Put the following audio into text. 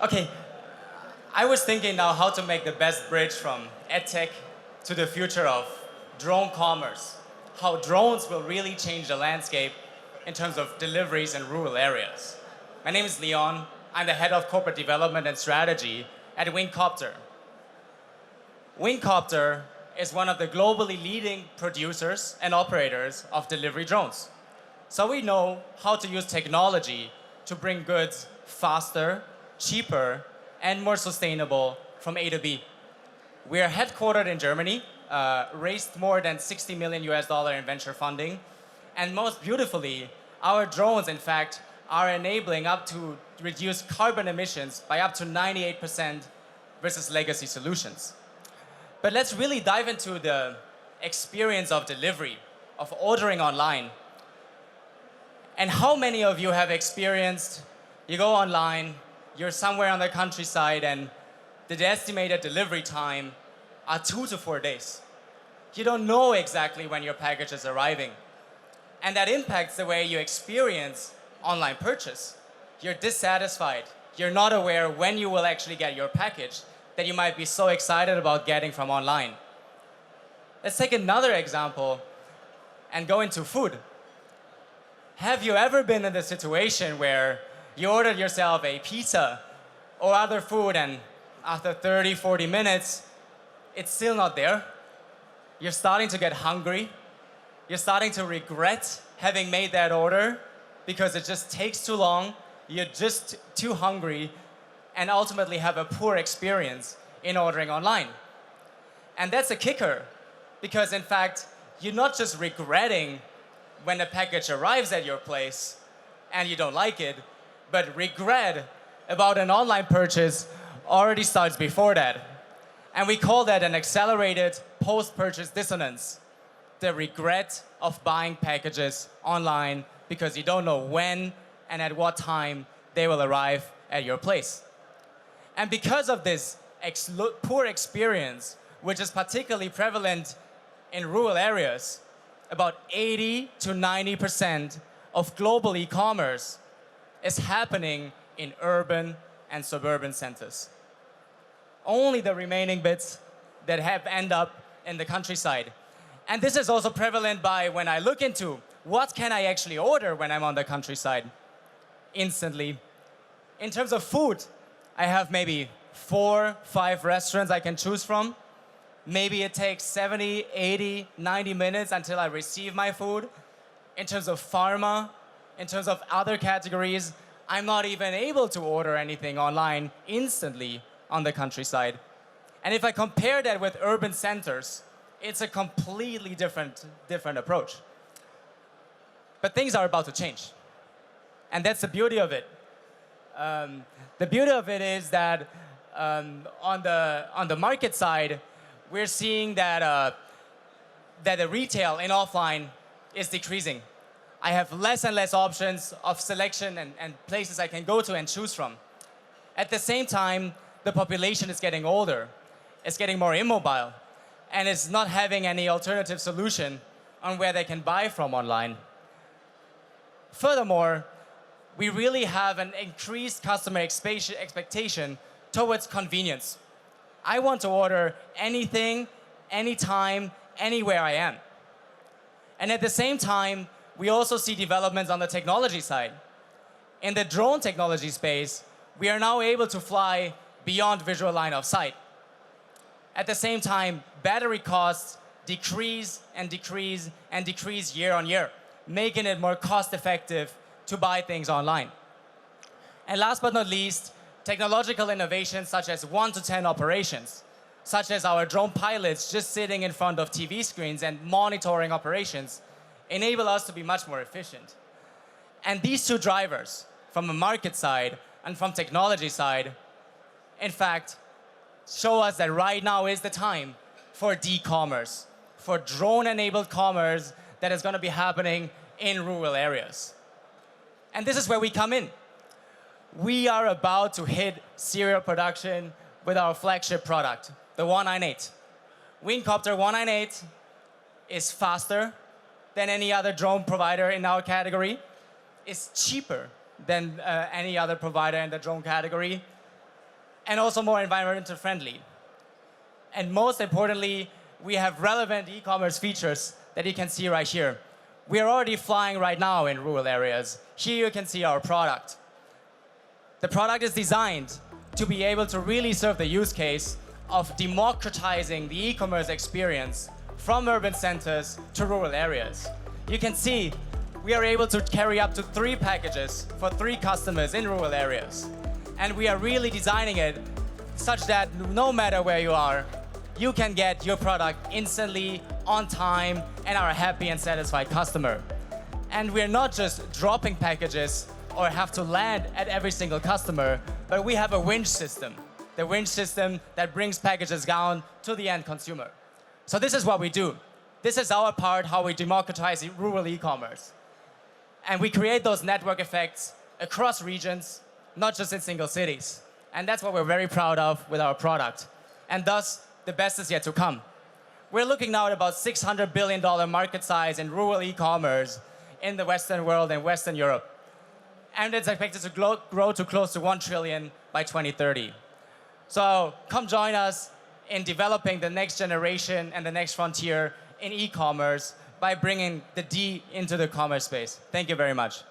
Okay, I was thinking now how to make the best bridge from edtech to the future of drone commerce. How drones will really change the landscape in terms of deliveries in rural areas. My name is Leon. I'm the head of corporate development and strategy at Wingcopter. Wingcopter is one of the globally leading producers and operators of delivery drones. So we know how to use technology to bring goods faster, cheaper, and more sustainable from A to B. We are headquartered in Germany, raised more than 60 million US dollar in venture funding, and most beautifully, our drones, in fact, are enabling up to reduce carbon emissions by up to 98% versus legacy solutions. But let's really dive into the experience of delivery, of ordering online. And how many of you have experienced, you go online, you're somewhere on the countryside, and the estimated delivery time are 2 to 4 days. You don't know exactly when your package is arriving. And that impacts the way you experience online purchase. You're dissatisfied. You're not aware when you will actually get your package that you might be so excited about getting from online. Let's take another example and go into food. Have you ever been in the situation where you ordered yourself a pizza or other food, and after 30, 40 minutes, it's still not there? You're starting to get hungry. You're starting to regret having made that order because it just takes too long. You're just too hungry and ultimately have a poor experience in ordering online. And that's a kicker, because in fact, you're not just regretting when a package arrives at your place and you don't like it, but regret about an online purchase already starts before that. And we call that an accelerated post-purchase dissonance. The regret of buying packages online because you don't know when and at what time they will arrive at your place. And because of this poor experience, which is particularly prevalent in rural areas, about 80 to 90% of global e-commerce is happening in urban and suburban centers. Only the remaining bits that end up in the countryside. And this is also prevalent by when I look into what can I actually order when I'm on the countryside instantly. In terms of food, I have maybe 4, 5 restaurants I can choose from. Maybe it takes 70, 80, 90 minutes until I receive my food. In terms of pharma, in terms of other categories, I'm not even able to order anything online instantly on the countryside. And if I compare that with urban centers, it's a completely different approach. But things are about to change. And that's the beauty of it. The beauty of it is that on the market side, we're seeing that the retail in offline is decreasing. I have less and less options of selection and places I can go to and choose from. At the same time, the population is getting older. It's getting more immobile, and it's not having any alternative solution on where they can buy from online. Furthermore, we really have an increased customer expectation towards convenience. I want to order anything, anytime, anywhere I am. And at the same time, we also see developments on the technology side. In the drone technology space, we are now able to fly beyond visual line of sight. At the same time, battery costs decrease and decrease and decrease year on year, making it more cost effective to buy things online. And last but not least, technological innovations such as 1 to 10 operations, such as our drone pilots just sitting in front of TV screens and monitoring operations, enable us to be much more efficient. And these two drivers, from a market side and from technology side, in fact, show us that right now is the time for D-commerce, for drone-enabled commerce that is going to be happening in rural areas. And this is where we come in. We are about to hit serial production with our flagship product, the 198. Wingcopter 198 is faster than any other drone provider in our category. It's cheaper than any other provider in the drone category. and also more environmental friendly. And most importantly, we have relevant e-commerce features that you can see right here. We are already flying right now in rural areas. Here you can see our product. The product is designed to be able to really serve the use case of democratizing the e-commerce experience from urban centers to rural areas. You can see we are able to carry up to 3 packages for 3 customers in rural areas. And we are really designing it such that no matter where you are, you can get your product instantly, on time, and are a happy and satisfied customer. And we're not just dropping packages or have to land at every single customer, but we have a winch system. The winch system that brings packages down to the end consumer. So this is what we do. This is our part, how we democratize rural e-commerce. And we create those network effects across regions, not just in single cities. And that's what we're very proud of with our product. And thus, the best is yet to come. We're looking now at about $600 billion market size in rural e-commerce in the Western world and Western Europe. And it's expected to grow to close to 1 trillion by 2030. So come join us in developing the next generation and the next frontier in e-commerce by bringing the D into the commerce space. Thank you very much.